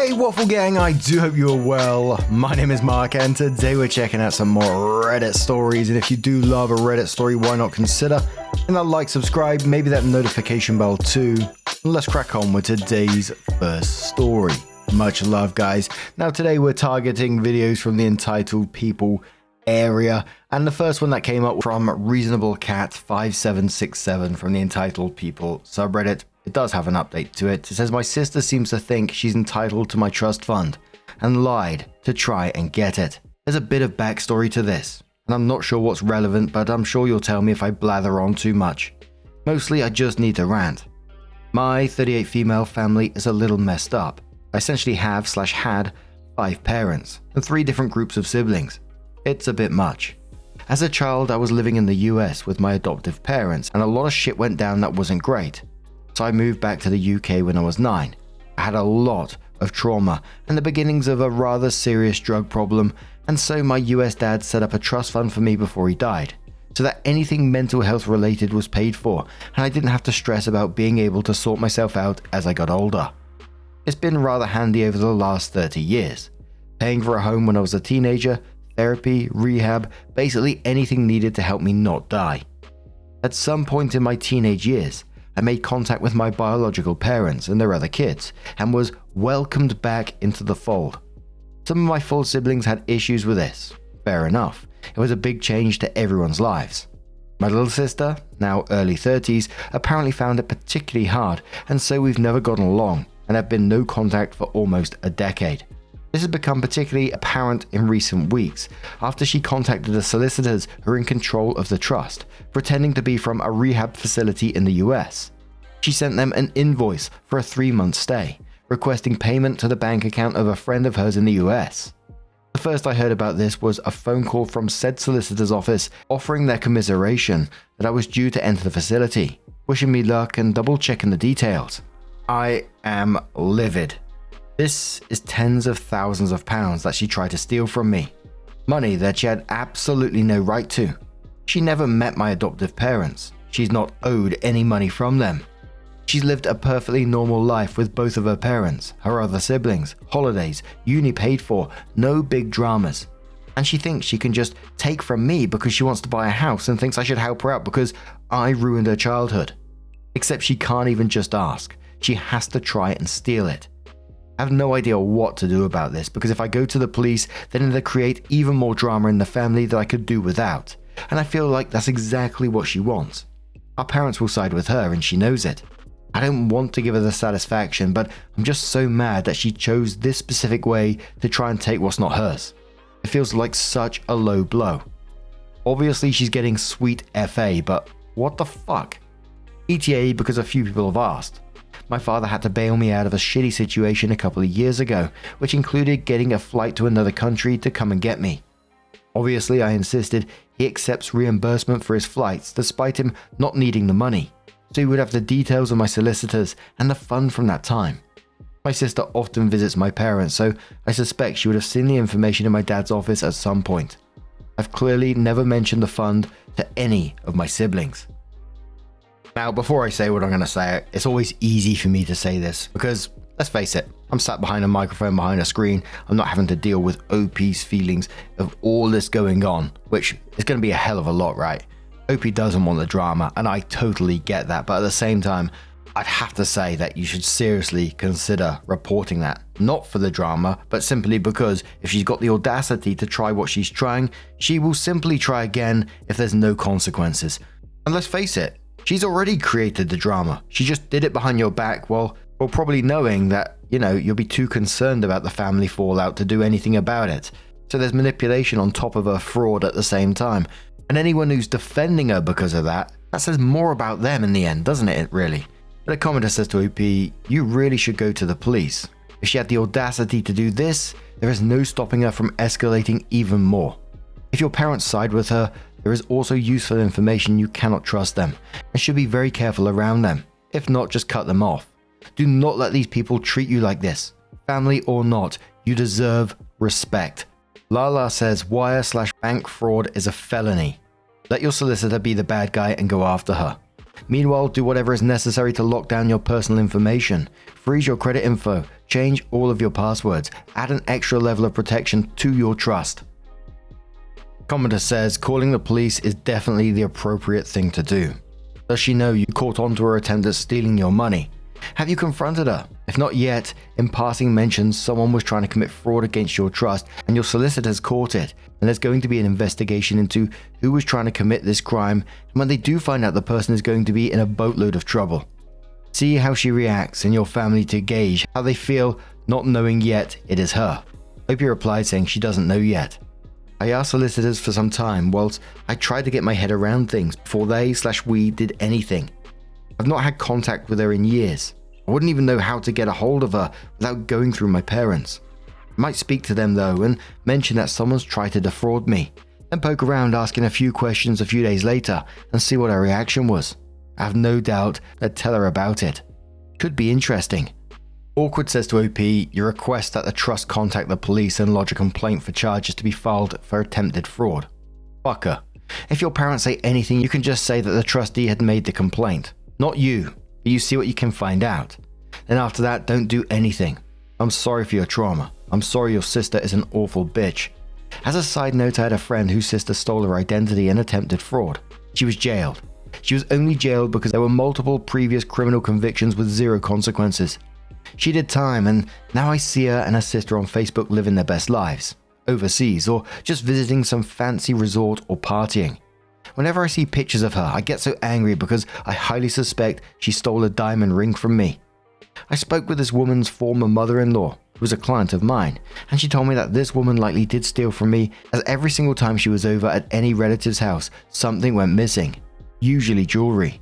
Hey Waffle Gang, I do hope you're well. My name is Mark and today we're checking out some more Reddit stories, and if you do love a Reddit story, why not consider hitting that like, subscribe, maybe that notification bell too. Let's crack on with today's first story. Much love guys. Now today we're targeting videos from the Entitled People area, and the first one that came up from Reasonable Cat 5767 from the Entitled People subreddit. It does have an update to it. It says, my sister seems to think she's entitled to my trust fund and lied to try and get it. There's a bit of backstory to this, and I'm not sure what's relevant, but I'm sure you'll tell me if I blather on too much. Mostly I just need to rant. My 38 female family is a little messed up. I essentially have/had 5 parents and 3 different groups of siblings. It's a bit much. As a child, I was living in the US with my adoptive parents, and a lot of shit went down that wasn't great. So I moved back to the UK when I was 9. I had a lot of trauma and the beginnings of a rather serious drug problem, and so my US dad set up a trust fund for me before he died, so that anything mental health related was paid for, and I didn't have to stress about being able to sort myself out as I got older. It's been rather handy over the last 30 years. Paying for a home when I was a teenager, therapy, rehab, basically anything needed to help me not die. At some point in my teenage years, I made contact with my biological parents and their other kids, and was welcomed back into the fold. Some of my full siblings had issues with this. Fair enough. It was a big change to everyone's lives. My little sister, now early 30s, apparently found it particularly hard, and so we've never gotten along, and have been no contact for almost a decade. This has become particularly apparent in recent weeks, after she contacted the solicitors who are in control of the trust, pretending to be from a rehab facility in the US. She sent them an invoice for a 3-month stay, requesting payment to the bank account of a friend of hers in the US. The first I heard about this was a phone call from said solicitor's office offering their commiseration that I was due to enter the facility, wishing me luck and double checking the details. I am livid. This is tens of thousands of pounds that she tried to steal from me. Money that she had absolutely no right to. She never met my adoptive parents. She's not owed any money from them. She's lived a perfectly normal life with both of her parents, her other siblings, holidays, uni paid for, no big dramas. And she thinks she can just take from me because she wants to buy a house and thinks I should help her out because I ruined her childhood. Except she can't even just ask. She has to try and steal it. I have no idea what to do about this, because if I go to the police, then it'll create even more drama in the family that I could do without, and I feel like that's exactly what she wants. Our parents will side with her and she knows it. I don't want to give her the satisfaction, but I'm just so mad that she chose this specific way to try and take what's not hers. It feels like such a low blow. Obviously she's getting sweet FA, but what the fuck? ETA because a few people have asked. My father had to bail me out of a shitty situation a couple of years ago, which included getting a flight to another country to come and get me. Obviously, I insisted he accepts reimbursement for his flights despite him not needing the money, so he would have the details of my solicitors and the fund from that time. My sister often visits my parents, so I suspect she would have seen the information in my dad's office at some point. I've clearly never mentioned the fund to any of my siblings. Now, before I say what I'm going to say, it's always easy for me to say this because, let's face it, I'm sat behind a microphone, behind a screen. I'm not having to deal with OP's feelings of all this going on, which is going to be a hell of a lot, right? OP doesn't want the drama, and I totally get that, but at the same time, I'd have to say that you should seriously consider reporting that. Not for the drama, but simply because if she's got the audacity to try what she's trying, she will simply try again if there's no consequences. And let's face it, she's already created the drama. She just did it behind your back while probably knowing that, you'll be too concerned about the family fallout to do anything about it. So there's manipulation on top of her fraud at the same time. And anyone who's defending her because of that says more about them in the end, doesn't it, really? But a commenter says to OP, you really should go to the police. If she had the audacity to do this, there is no stopping her from escalating even more. If your parents side with her, there is also useful information you cannot trust them, and should be very careful around them. If not, just cut them off. Do not let these people treat you like this. Family or not, you deserve respect. Lala says wire/bank fraud is a felony. Let your solicitor be the bad guy and go after her. Meanwhile, do whatever is necessary to lock down your personal information, freeze your credit info, change all of your passwords, add an extra level of protection to your trust. Commenter says calling the police is definitely the appropriate thing to do. Does she know you caught on to her attempt at stealing your money? Have you confronted her? If not yet, in passing mentions someone was trying to commit fraud against your trust and your solicitor's caught it, and there's going to be an investigation into who was trying to commit this crime, and when they do find out, the person is going to be in a boatload of trouble. See how she reacts and your family to gauge how they feel, not knowing yet it is her. Opie replied saying she doesn't know yet. I asked solicitors for some time whilst I tried to get my head around things before they/we did anything. I've not had contact with her in years. I wouldn't even know how to get a hold of her without going through my parents. I might speak to them though and mention that someone's tried to defraud me, then poke around asking a few questions a few days later and see what her reaction was. I have no doubt they'd tell her about it. Could be interesting. Awkward says to OP, you request that the trust contact the police and lodge a complaint for charges to be filed for attempted fraud. Fuck her. If your parents say anything, you can just say that the trustee had made the complaint. Not you, but you see what you can find out. Then after that, don't do anything. I'm sorry for your trauma. I'm sorry your sister is an awful bitch. As a side note, I had a friend whose sister stole her identity and attempted fraud. She was jailed. She was only jailed because there were multiple previous criminal convictions with zero consequences. She did time, and now I see her and her sister on Facebook living their best lives, overseas, or just visiting some fancy resort or partying. Whenever I see pictures of her, I get so angry because I highly suspect she stole a diamond ring from me. I spoke with this woman's former mother-in-law, who was a client of mine, and she told me that this woman likely did steal from me, as every single time she was over at any relative's house, something went missing, usually jewelry.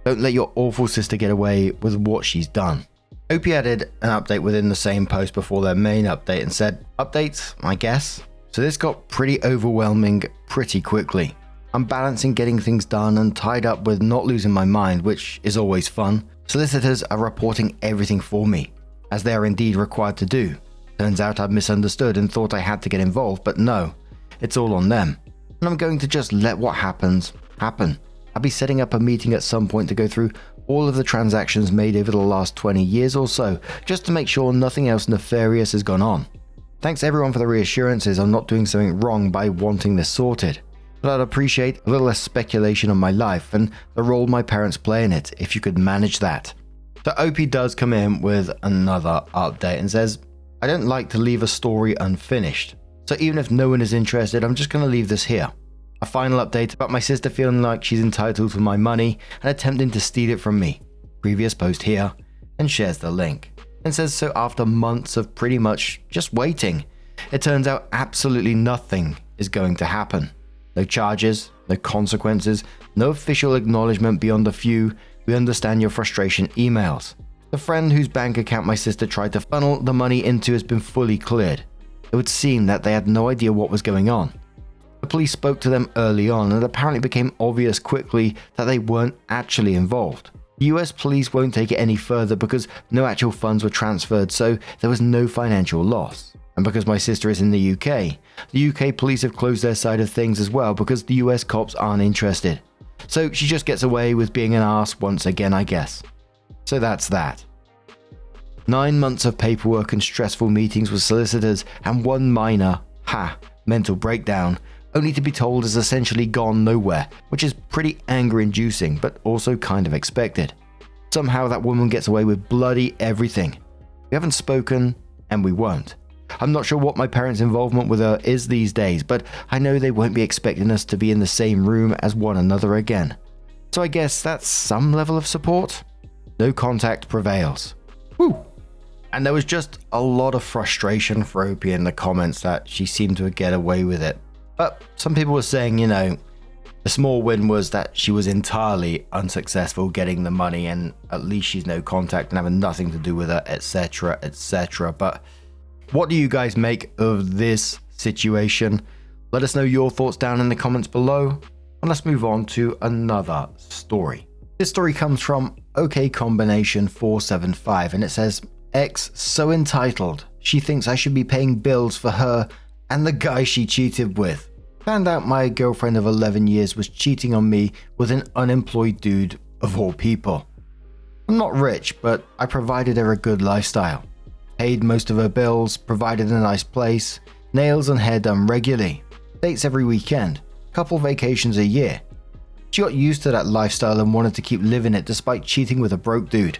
Don't let your awful sister get away with what she's done. Opie added an update within the same post before their main update and said, updates, I guess. So this got pretty overwhelming pretty quickly. I'm balancing getting things done and tied up with not losing my mind, which is always fun. Solicitors are reporting everything for me, as they are indeed required to do. Turns out I've misunderstood and thought I had to get involved, but no, it's all on them. And I'm going to just let what happens, happen. I'll be setting up a meeting at some point to go through all of the transactions made over the last 20 years or so, just to make sure nothing else nefarious has gone on. Thanks everyone for the reassurances on not doing something wrong by wanting this sorted, but I'd appreciate a little less speculation on my life and the role my parents play in it if you could manage that. So OP does come in with another update and says, I don't like to leave a story unfinished, so even if no one is interested, I'm just going to leave this here. A final update about my sister feeling like she's entitled to my money and attempting to steal it from me. Previous post here, and shares the link. And says so after months of pretty much just waiting, it turns out absolutely nothing is going to happen. No charges, no consequences, no official acknowledgement beyond a few "we understand your frustration" emails. The friend whose bank account my sister tried to funnel the money into has been fully cleared. It would seem that they had no idea what was going on. The police spoke to them early on, and it apparently became obvious quickly that they weren't actually involved. The US police won't take it any further because no actual funds were transferred, so there was no financial loss. And because my sister is in the UK police have closed their side of things as well because the US cops aren't interested. So she just gets away with being an arse once again, I guess. So that's that. 9 months of paperwork and stressful meetings with solicitors and one minor, mental breakdown, only to be told is essentially gone nowhere, which is pretty anger-inducing, but also kind of expected. Somehow that woman gets away with bloody everything. We haven't spoken, and we won't. I'm not sure what my parents' involvement with her is these days, but I know they won't be expecting us to be in the same room as one another again. So I guess that's some level of support? No contact prevails. Woo! And there was just a lot of frustration for Opie in the comments that she seemed to get away with it. But some people were saying, the small win was that she was entirely unsuccessful getting the money and at least she's no contact and having nothing to do with her, etc., etc. But what do you guys make of this situation? Let us know your thoughts down in the comments below. And let's move on to another story. This story comes from OK Combination 475 and it says, Ex so entitled, she thinks I should be paying bills for her and the guy she cheated with. Found out my girlfriend of 11 years was cheating on me with an unemployed dude of all people. I'm not rich, but I provided her a good lifestyle. Paid most of her bills, provided a nice place, nails and hair done regularly, dates every weekend, couple vacations a year. She got used to that lifestyle and wanted to keep living it despite cheating with a broke dude.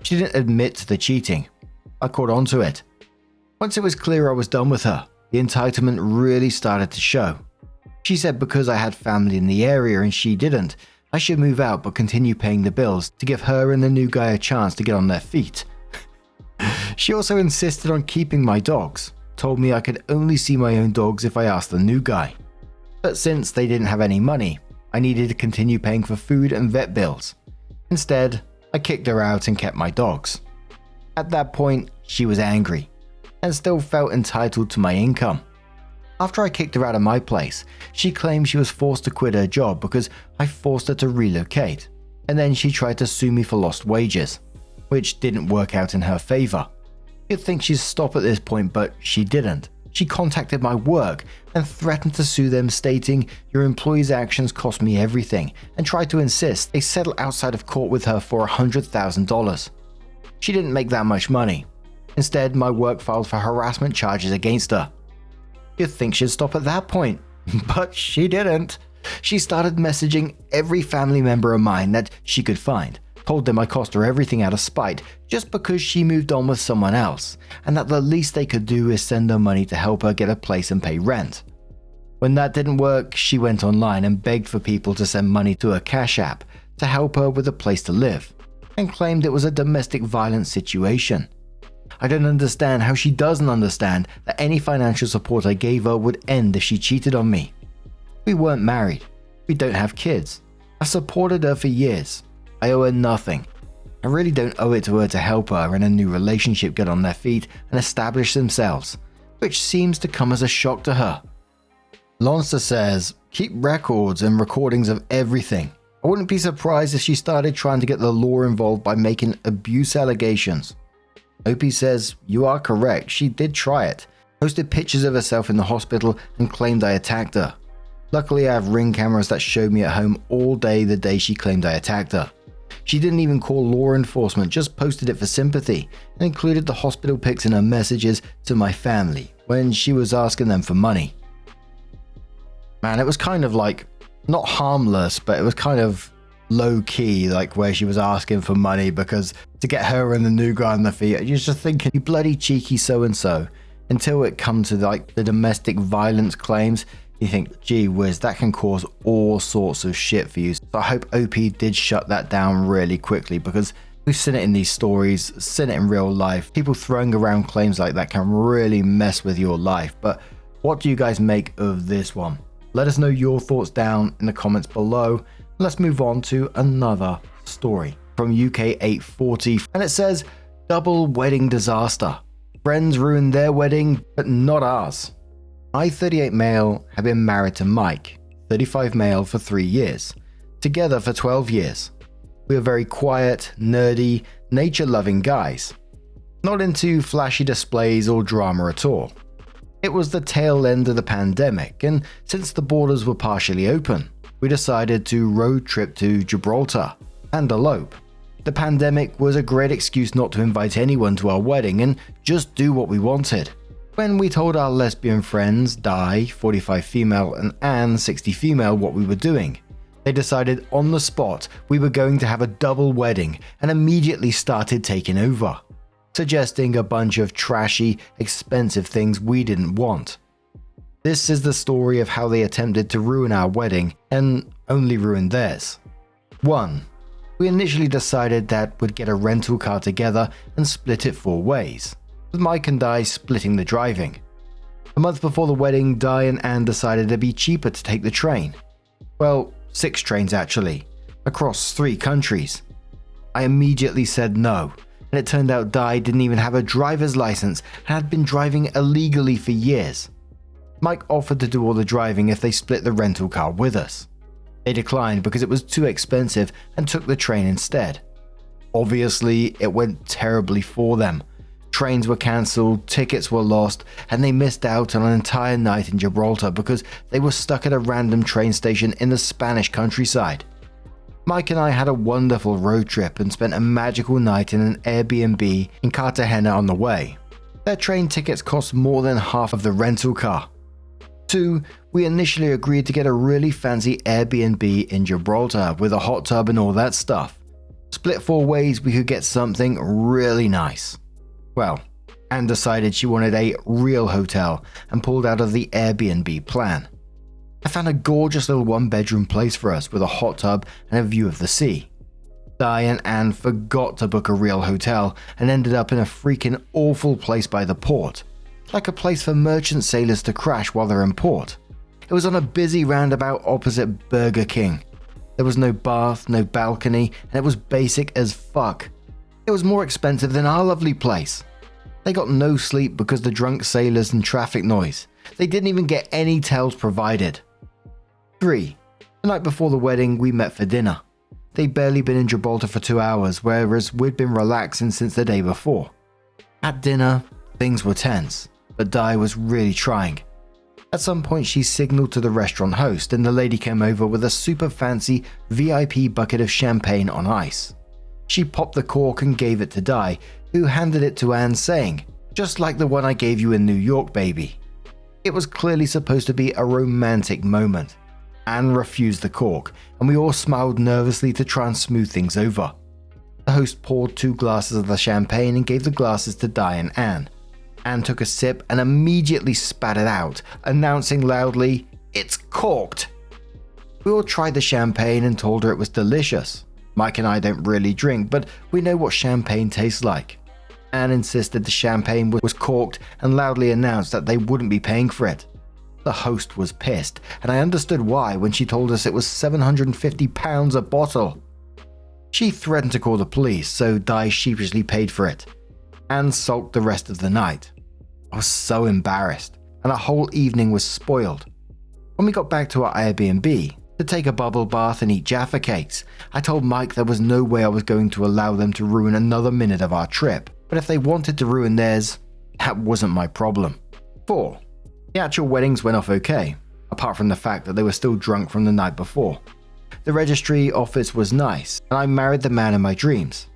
She didn't admit to the cheating. I caught on to it. Once it was clear I was done with her, the entitlement really started to show. She said because I had family in the area and she didn't, I should move out but continue paying the bills to give her and the new guy a chance to get on their feet. She also insisted on keeping my dogs, told me I could only see my own dogs if I asked the new guy. But since they didn't have any money, I needed to continue paying for food and vet bills. Instead, I kicked her out and kept my dogs. At that point, she was angry and still felt entitled to my income. After I kicked her out of my place, she claimed she was forced to quit her job because I forced her to relocate, and then she tried to sue me for lost wages, which didn't work out in her favor. You'd think she'd stop at this point, but she didn't. She contacted my work and threatened to sue them, stating, "Your employees' actions cost me everything," and tried to insist they settle outside of court with her for $100,000. She didn't make that much money. Instead, my work filed for harassment charges against her. You'd think she'd stop at that point, but she didn't. She started messaging every family member of mine that she could find, told them I cost her everything out of spite just because she moved on with someone else, and that the least they could do is send her money to help her get a place and pay rent. When that didn't work, she went online and begged for people to send money to her Cash App to help her with a place to live, and claimed it was a domestic violence situation. I don't understand how she doesn't understand that any financial support I gave her would end if she cheated on me. We weren't married. We don't have kids. I've supported her for years. I owe her nothing. I really don't owe it to her to help her and a new relationship get on their feet and establish themselves, which seems to come as a shock to her. Lonster says, keep records and recordings of everything. I wouldn't be surprised if she started trying to get the law involved by making abuse allegations. Opie says, you are correct, she did try it. Posted pictures of herself in the hospital and claimed I attacked her. Luckily I have Ring cameras that showed me at home all day the day she claimed I attacked her. She didn't even call law enforcement, just posted it for sympathy and included the hospital pics in her messages to my family when she was asking them for money. Man, it was kind of like, not harmless, but it was kind of low-key, like where she was asking for money because to get her and the new guy on the feet. You're just thinking, you bloody cheeky so-and-so, until it comes to like the domestic violence claims. You think, gee whiz, that can cause all sorts of shit for you. So I hope OP did shut that down really quickly, because we've seen it in these stories, seen it in real life. People throwing around claims like that can really mess with your life. But what do you guys make of this one? Let us know your thoughts down in the comments below. Let's move on to another story from UK 840, and it says, double wedding disaster. Friends ruined their wedding, but not ours. I, 38 male, have been married to Mike, 35 male, for 3 years, together for 12 years. We are very quiet, nerdy, nature-loving guys, not into flashy displays or drama at all. It was the tail end of the pandemic, and since the borders were partially open, we decided to road trip to Gibraltar and elope. The pandemic was a great excuse not to invite anyone to our wedding and just do what we wanted. When we told our lesbian friends, Di, 45 female, and Anne, 60 female, what we were doing, they decided on the spot we were going to have a double wedding and immediately started taking over, suggesting a bunch of trashy, expensive things we didn't want. This is the story of how they attempted to ruin our wedding and only ruin theirs. 1. We initially decided that we'd get a rental car together and split it 4 ways, with Mike and Di splitting the driving. A month before the wedding, Di and Anne decided it'd be cheaper to take the train. Well, 6 trains actually, across 3 countries. I immediately said no, and it turned out Di didn't even have a driver's license and had been driving illegally for years. Mike offered to do all the driving if they split the rental car with us. They declined because it was too expensive and took the train instead. Obviously, it went terribly for them. Trains were cancelled, tickets were lost, and they missed out on an entire night in Gibraltar because they were stuck at a random train station in the Spanish countryside. Mike and I had a wonderful road trip and spent a magical night in an Airbnb in Cartagena on the way. Their train tickets cost more than half of the rental car. 2. We initially agreed to get a really fancy Airbnb in Gibraltar with a hot tub and all that stuff. Split 4 ways we could get something really nice. Well, Anne decided she wanted a real hotel and pulled out of the Airbnb plan. I found a gorgeous little 1-bedroom place for us with a hot tub and a view of the sea. Di and Anne forgot to book a real hotel and ended up in a freaking awful place by the port, like a place for merchant sailors to crash while they're in port. It was on a busy roundabout opposite Burger King. There was no bath, no balcony, and it was basic as fuck. It was more expensive than our lovely place. They got no sleep because the drunk sailors and traffic noise. They didn't even get any towels provided. 3. The night before the wedding, we met for dinner. They'd barely been in Gibraltar for 2 hours, whereas we'd been relaxing since the day before. At dinner, things were tense, but Di was really trying. At some point, she signaled to the restaurant host, and the lady came over with a super fancy VIP bucket of champagne on ice. She popped the cork and gave it to Di, who handed it to Anne saying, "Just like the one I gave you in New York, baby." It was clearly supposed to be a romantic moment. Anne refused the cork, and we all smiled nervously to try and smooth things over. The host poured 2 glasses of the champagne and gave the glasses to Di and Anne. Anne took a sip and immediately spat it out, announcing loudly, "It's corked!" We all tried the champagne and told her it was delicious. Mike and I don't really drink, but we know what champagne tastes like. Anne insisted the champagne was corked and loudly announced that they wouldn't be paying for it. The host was pissed, and I understood why when she told us it was £750 a bottle. She threatened to call the police, so Di sheepishly paid for it. Anne sulked the rest of the night. I was so embarrassed, and our whole evening was spoiled. When we got back to our Airbnb to take a bubble bath and eat Jaffa cakes, I told Mike there was no way I was going to allow them to ruin another minute of our trip, but if they wanted to ruin theirs, that wasn't my problem. 4. The actual weddings went off okay, apart from the fact that they were still drunk from the night before. The registry office was nice, and I married the man in my dreams.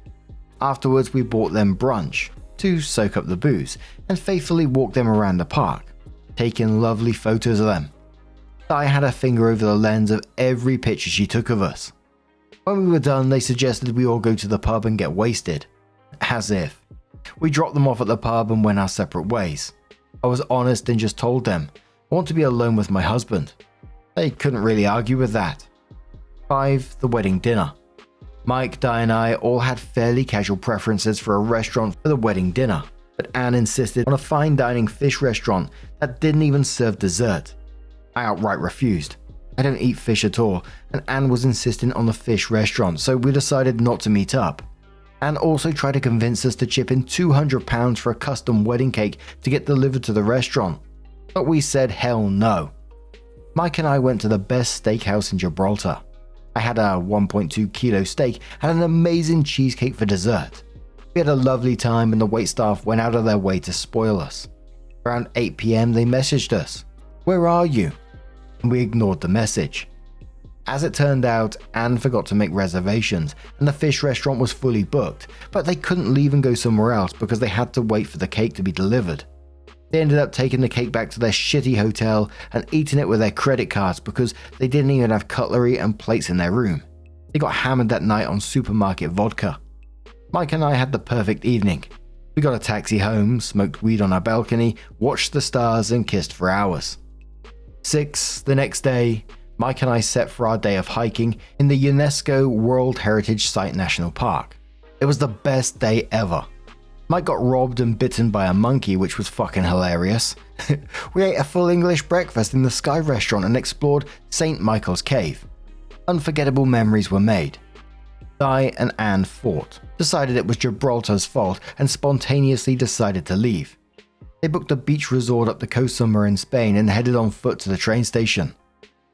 Afterwards, we bought them brunch to soak up the booze and faithfully walked them around the park, taking lovely photos of them. Di had her finger over the lens of every picture she took of us. When we were done, they suggested we all go to the pub and get wasted. As if. We dropped them off at the pub and went our separate ways. I was honest and just told them, I want to be alone with my husband. They couldn't really argue with that. 5. The wedding dinner. Mike, Di and I all had fairly casual preferences for a restaurant for the wedding dinner, but Anne insisted on a fine dining fish restaurant that didn't even serve dessert. I outright refused. I don't eat fish at all, and Anne was insisting on the fish restaurant, so we decided not to meet up. Anne also tried to convince us to chip in £200 for a custom wedding cake to get delivered to the restaurant, but we said hell no. Mike and I went to the best steakhouse in Gibraltar. I had a 1.2 kilo steak and an amazing cheesecake for dessert. We had a lovely time and the waitstaff went out of their way to spoil us. Around 8 PM they messaged us, "Where are you?" And we ignored the message. As it turned out, Anne forgot to make reservations and the fish restaurant was fully booked, but they couldn't leave and go somewhere else because they had to wait for the cake to be delivered. They ended up taking the cake back to their shitty hotel and eating it with their credit cards because they didn't even have cutlery and plates in their room. They got hammered that night on supermarket vodka. Mike and I had the perfect evening. We got a taxi home, smoked weed on our balcony, watched the stars and kissed for hours. 6. The next day, Mike and I set for our day of hiking in the UNESCO World Heritage Site National Park. It was the best day ever. Mike got robbed and bitten by a monkey, which was fucking hilarious. We ate a full English breakfast in the Sky restaurant and explored St. Michael's Cave. Unforgettable memories were made. Di and Anne fought, decided it was Gibraltar's fault, and spontaneously decided to leave. They booked a beach resort up the coast somewhere in Spain and headed on foot to the train station.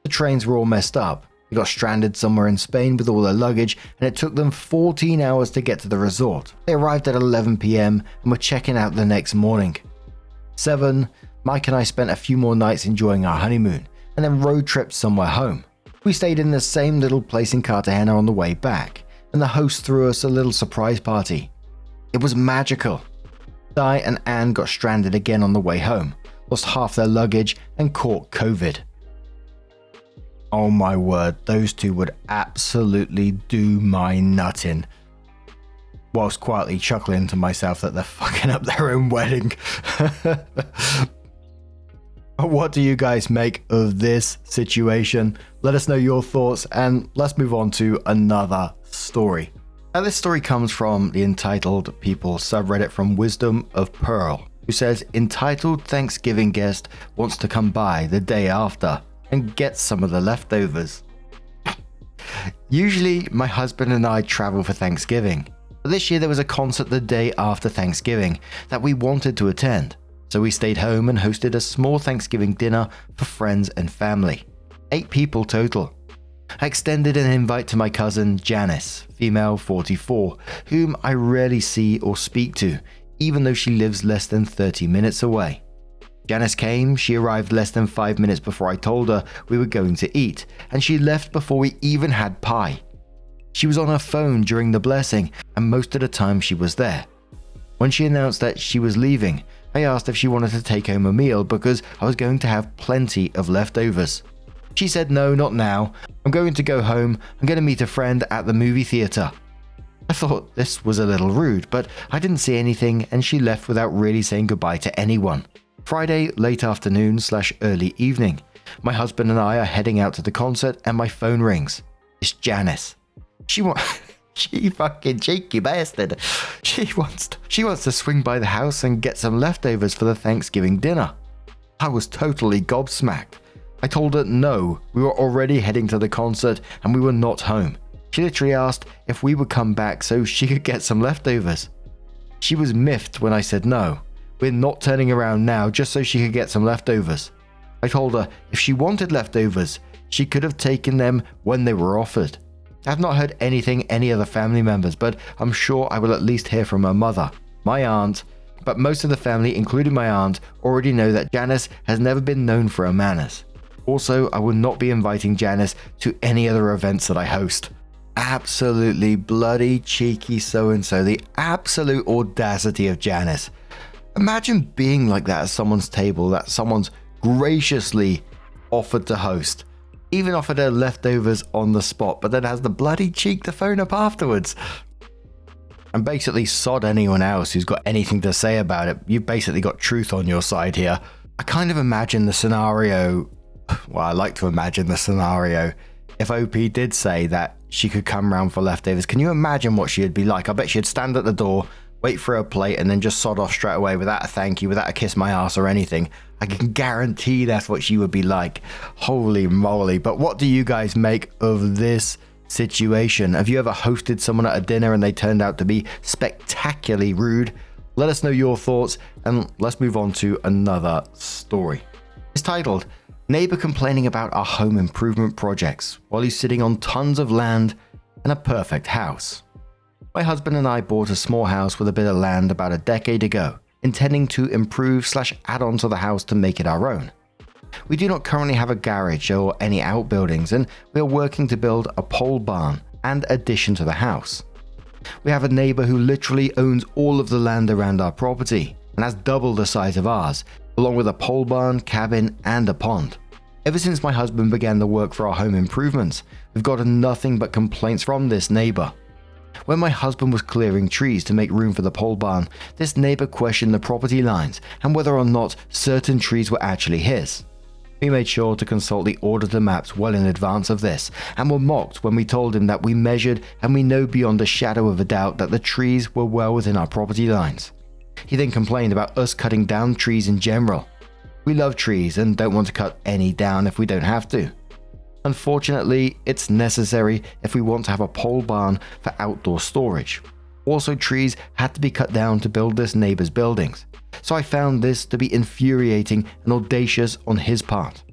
The trains were all messed up. They got stranded somewhere in Spain with all their luggage, and it took them 14 hours to get to the resort. They arrived at 11 PM and were checking out the next morning. 7. Mike and I spent a few more nights enjoying our honeymoon, and then road tripped somewhere home. We stayed in the same little place in Cartagena on the way back, and the host threw us a little surprise party. It was magical. Di and Anne got stranded again on the way home, lost half their luggage, and caught COVID. Oh my word, those two would absolutely do my nutting. Whilst quietly chuckling to myself that they're fucking up their own wedding. What do you guys make of this situation? Let us know your thoughts, and let's move on to another story. Now, this story comes from the Entitled People subreddit from Wisdom of Pearl, who says, entitled Thanksgiving guest wants to come by the day after and get some of the leftovers. Usually, my husband and I travel for Thanksgiving, but this year there was a concert the day after Thanksgiving that we wanted to attend, so we stayed home and hosted a small Thanksgiving dinner for friends and family. 8 people total. I extended an invite to my cousin Janice, female 44, whom I rarely see or speak to, even though she lives less than 30 minutes away. Janice came, she arrived less than 5 minutes before I told her we were going to eat, and she left before we even had pie. She was on her phone during the blessing, and most of the time she was there. When she announced that she was leaving, I asked if she wanted to take home a meal because I was going to have plenty of leftovers. She said no, not now. I'm going to go home. I'm going to meet a friend at the movie theater. I thought this was a little rude, but I didn't see anything, and she left without really saying goodbye to anyone. Friday, late afternoon/early evening. My husband and I are heading out to the concert, and my phone rings. It's Janice. She fucking cheeky bastard. She wants to swing by the house and get some leftovers for the Thanksgiving dinner. I was totally gobsmacked. I told her no, we were already heading to the concert and we were not home. She literally asked if we would come back so she could get some leftovers. She was miffed when I said no. We're not turning around now just so she could get some leftovers. I told her if she wanted leftovers, she could have taken them when they were offered. I've not heard anything any other family members, but I'm sure I will at least hear from her mother, my aunt, but most of the family, including my aunt, already know that Janice has never been known for her manners. Also, I will not be inviting Janice to any other events that I host. Absolutely bloody cheeky so-and-so, the absolute audacity of Janice. Imagine being like that at someone's table that someone's graciously offered to host. Even offered her leftovers on the spot, but then has the bloody cheek to phone up afterwards. And basically sod anyone else who's got anything to say about it. You've basically got truth on your side here. I kind of imagine the scenario, well, I like to imagine the scenario, if OP did say that she could come round for leftovers. Can you imagine what she'd be like? I bet she'd stand at the door, wait for her plate, and then just sod off straight away without a thank you, without a kiss my ass or anything. I can guarantee that's what she would be like. Holy moly. But what do you guys make of this situation? Have you ever hosted someone at a dinner and they turned out to be spectacularly rude? Let us know your thoughts, and let's move on to another story. It's titled, Neighbor Complaining About Our Home Improvement Projects While He's Sitting on Tons of Land and a Perfect House. My husband and I bought a small house with a bit of land about a decade ago, intending to improve/add on to the house to make it our own. We do not currently have a garage or any outbuildings, and we are working to build a pole barn and addition to the house. We have a neighbor who literally owns all of the land around our property and has double the size of ours, along with a pole barn, cabin, and a pond. Ever since my husband began the work for our home improvements, we've gotten nothing but complaints from this neighbor. When my husband was clearing trees to make room for the pole barn, this neighbor questioned the property lines and whether or not certain trees were actually his. We made sure to consult the auditor maps well in advance of this, and were mocked when we told him that we measured and we know beyond a shadow of a doubt that the trees were well within our property lines. He then complained about us cutting down trees in general. We love trees and don't want to cut any down if we don't have to. Unfortunately, it's necessary if we want to have a pole barn for outdoor storage. Also, trees had to be cut down to build this neighbor's buildings, so I found this to be infuriating and audacious on his part.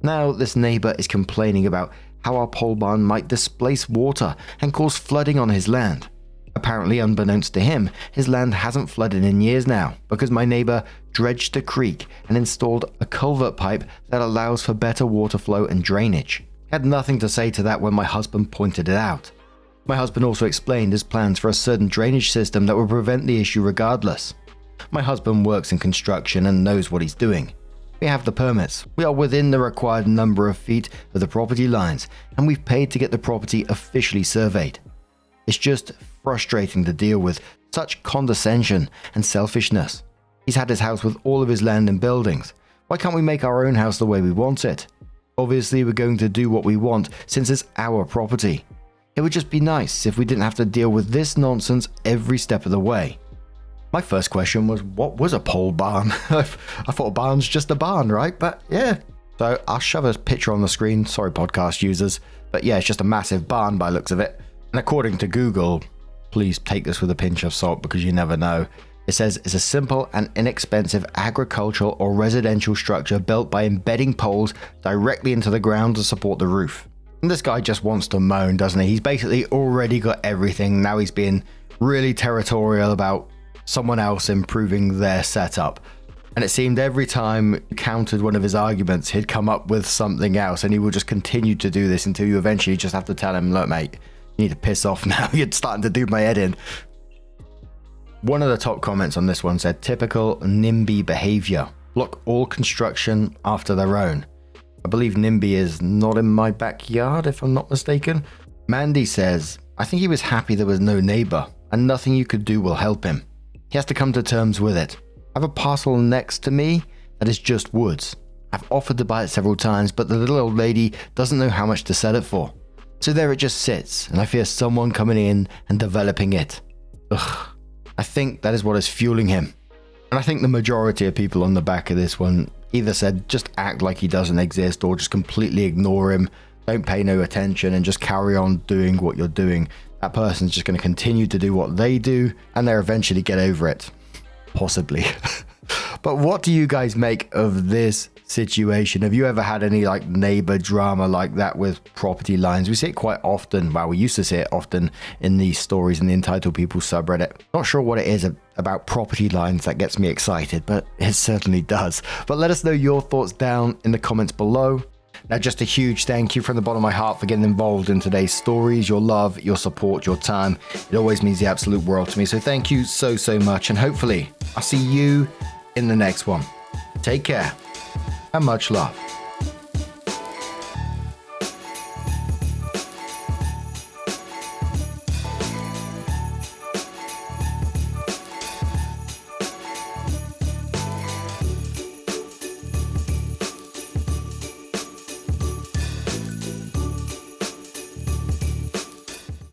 Now, this neighbor is complaining about how our pole barn might displace water and cause flooding on his land. Apparently, unbeknownst to him, his land hasn't flooded in years now because my neighbor dredged a creek and installed a culvert pipe that allows for better water flow and drainage. I had nothing to say to that when my husband pointed it out. My husband also explained his plans for a certain drainage system that would prevent the issue regardless. My husband works in construction and knows what he's doing. We have the permits. We are within the required number of feet of the property lines, and we've paid to get the property officially surveyed. It's just frustrating to deal with such condescension and selfishness. He's had his house with all of his land and buildings. Why can't we make our own house the way we want it? Obviously, we're going to do what we want since it's our property. It would just be nice if we didn't have to deal with this nonsense every step of the way. My first question was, what was a pole barn? I thought a barn's just a barn, right? But yeah. So I'll shove a picture on the screen. Sorry, podcast users. But yeah, it's just a massive barn by looks of it. And according to Google, please take this with a pinch of salt because you never know. It says it's a simple and inexpensive agricultural or residential structure built by embedding poles directly into the ground to support the roof. And this guy just wants to moan, doesn't he? He's basically already got everything. Now he's being really territorial about someone else improving their setup. And it seemed every time you countered one of his arguments, he'd come up with something else, and he will just continue to do this until you eventually just have to tell him, look, mate, you need to piss off now. You're starting to do my head in. One of the top comments on this one said, typical NIMBY behavior. Block all construction after their own. I believe NIMBY is not in my backyard, if I'm not mistaken. Mandy says, I think he was happy there was no neighbor, and nothing you could do will help him. He has to come to terms with it. I have a parcel next to me that is just woods. I've offered to buy it several times, but the little old lady doesn't know how much to sell it for. So there it just sits, and I fear someone coming in and developing it. Ugh. I think that is what is fueling him. And I think the majority of people on the back of this one either said just act like he doesn't exist or just completely ignore him, don't pay no attention and just carry on doing what you're doing. That person's just going to continue to do what they do and they'll eventually get over it. Possibly. But what do you guys make of this situation? Have you ever had any like neighbor drama like that with property lines? We see it quite often. Well, we used to see it often in these stories in the Entitled People subreddit. Not sure what it is about property lines that gets me excited, but it certainly does. But let us know your thoughts down in the comments below. Now, just a huge thank you from the bottom of my heart for getting involved in today's stories. Your love, your support, your time. It always means the absolute world to me. So thank you so much. And hopefully I'll see you in the next one. Take care and much love.